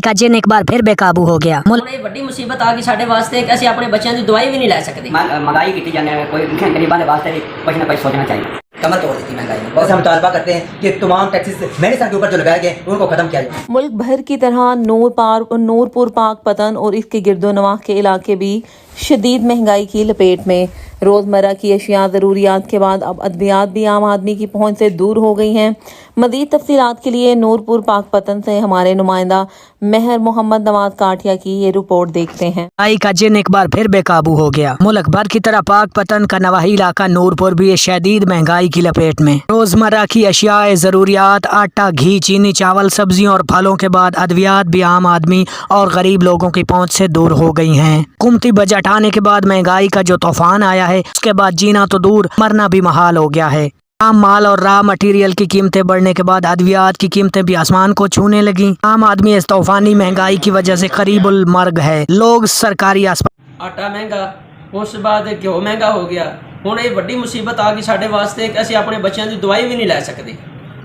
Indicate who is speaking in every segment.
Speaker 1: का जिन एक बार फिर बेकाबू हो गया।
Speaker 2: बड़ी मुसीबत आ गई साढ़े वास्ते कि असं अपने बच्चों की दवाई भी नहीं लै सकते।
Speaker 3: महंगाई की जाने कोई गरीबों के वास्ते भी कुछ ना कुछ सोचना चाहिए। कमर तोड़ देती महंगाई ने। बहुत हम मुतालबा करते हैं कि तमाम टैक्सेस मेडिसिन के ऊपर जो लगाए गए उनको खत्म किया जाए।
Speaker 4: मुल्क भर की तरह नूरपुर पाक पतन और इसके गिरदोनवाह के इलाके भी शदीद महंगाई की लपेट में। रोज़मर्रा की अशिया ज़रूरियात के बाद अब अद्वियात भी आम आदमी की पहुंच से दूर हो गई हैं। मज़ीद तफसीलात के लिए नूरपुर पाक पतन से हमारे नुमाइंदा मेहर मोहम्मद नवाज काठिया की ये रिपोर्ट देखते हैं।
Speaker 1: महंगाई का जिन एक बार फिर बेकाबू हो गया। मुल्क भर की तरह पाक पतन का नवाही इलाका नूरपुर भी शदीद महंगाई की लपेट में। रोजमर्रा की अशियाए ज़रूरियात, आटा, घी, चीनी, चावल, सब्जियों और फलों के बाद अद्वियात भी आम आदमी और गरीब लोगों की पहुंच से दूर हो गई हैं। हुकूमती बजट आने के बाद महंगाई का जो तूफान आया है, उसके बाद जीना तो दूर मरना भी महाल हो गया है। आम माल और रॉ मटेरियल की कीमतें बढ़ने के बाद अद्वियात की कीमतें भी आसमान को छूने लगी। आम आदमी इस तूफानी महंगाई की वजह से करीबुल मर्ग है। लोग सरकारी
Speaker 2: आटा महंगा, उस बाद घ्यो महंगा हो गया। हुण ये वड्डी मुसीबत आ गई साढ़े वास्ते कि असं अपने बच्चों की दवाई भी नहीं लै सकते।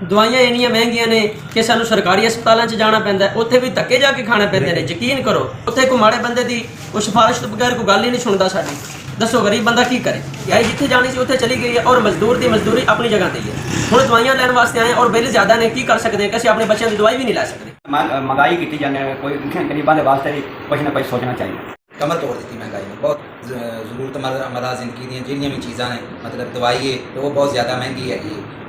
Speaker 2: दवाइयां इन्नियां महंगियां ने कि सानू सरकारी अस्पतालों च जाना पैंदा है, उत्थे भी धक्के जाके खाने पैंदे ने। यकीन करो उत्थे कोई माड़े बंदे की कोई सिफारिश तो बगैर कोई गल ही नहीं सुनता साडी। दसो गरीब बंदा की करे? यार जिथे जानी सी उत्थे चली गई है और मजदूर की मजदूरी अपनी जगह दी है। हुण दवाइयां लैण वास्ते आए और बिल ज़्यादा ने, की कर सकते हैं कि असं अपने बच्चों की दवाई भी नहीं लै सकते।
Speaker 3: महंगाई की जाने कोई गरीबों के वास्ते भी कुछ ना कुछ सोचना चाहिए। कमर तोड़ देती महंगाई ने। बहुत ज़रूरतमंद जिंदगी दी जिहड़ियां भी चीज़ां ने, मतलब दवाई है तो वो बहुत ज़्यादा महंगी है,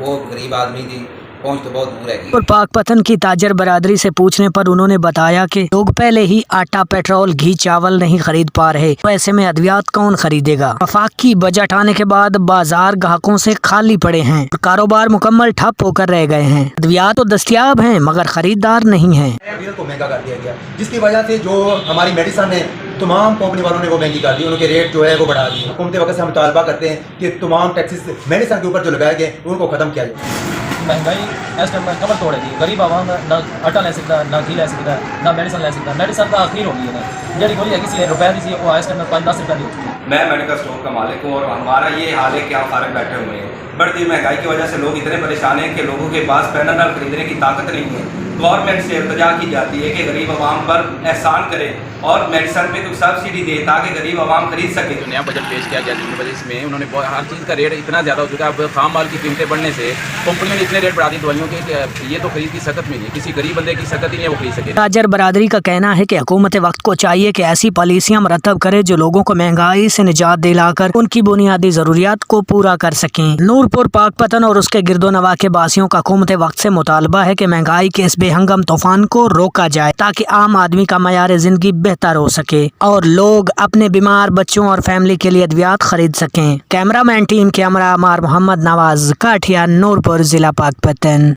Speaker 3: वो गरीब आदमी की पहुंच तो बहुत दूर है।
Speaker 1: और पाक पतन की ताजर बरादरी से पूछने पर उन्होंने बताया कि लोग पहले ही आटा, पेट्रोल, घी, चावल नहीं खरीद पा रहे, तो ऐसे में अद्वियात कौन खरीदेगा। वफाकी बजट आने के बाद बाजार ग्राहकों से खाली पड़े हैं, कारोबार मुकम्मल ठप होकर रह गए हैं। अद्वियात तो दस्तयाब हैं मगर खरीदार नहीं है।
Speaker 5: बिल को महंगा कर दिया गया, जिसकी वजह से जो हमारी मेडिसिन है तमाम कंपनी वालों ने वो महंगी कर दी, उनके रेट जो है वो बढ़ा दिए। हुकूमत वक्त से हम मुतालबा करते हैं कि तमाम टैक्सेस मेडिसिन के ऊपर जो लगाए गए उनको खत्म किया जाए।
Speaker 6: महंगाई इस टाइम कमर तोड़ेगी। गरीब आवाम ना आटा ले सकता, ना घी ले सकता, ना मेडिसिन ले सकता। मेडिसिन का आखिर हो गई है ना, जी गोली है किसी रुपए की वो इस टाइम 5-10 रुपये की हो चुकी है।
Speaker 7: मैं मेडिकल स्टोर का मालिक हूँ और हमारा ये हाल है कि हम सारे बैठे हुए हैं। बढ़ती महंगाई की वजह से लोग इतने परेशान हैं कि लोगों के पास पैनल खरीदने की ताकत नहीं है। गवर्नमेंट से इल्तजा की जाती है कि गरीब आवाम पर एहसान करे और मेडिसिन पे तो सब्सिडी दे ताकि गरीब आवाम खरीद सके।
Speaker 8: नया बजट पेश किया गया जिसकी वजह इसमें उन्होंने हर चीज़ का रेट इतना ज़्यादा हो चुका है। अब खाम माल की कीमतें बढ़ने से कंपनियों ने इतने रेट बढ़ा दी दवाइयों के कि ये तो खरीद की सकत में नहीं, किसी गरीब बंदे की सकत ही नहीं वो खरीद सके।
Speaker 1: ताजर बरादरी का कहना है कि हुकूमत वक्त को चाहिए कि ऐसी पॉलिसियां मरतब करे जो लोगों को महंगाई से निजात दिलाकर उनकी बुनियादी जरूरियात को पूरा कर सकें। नूरपुर पाक पतन और उसके गिरदोनवा के बासियों का हुकूमत वक्त से मुतालबा है कि महंगाई के इस बेहंगम तूफान को रोका जाए ताकि आम आदमी का मयार जिंदगी बेहतर हो सके और लोग अपने बीमार बच्चों और फैमिली के लिए अद्वियात खरीद सकें। कैमरामैन टीम के हमरा मोहम्मद नवाज काठिया, नूरपुर, जिला पाक पतन।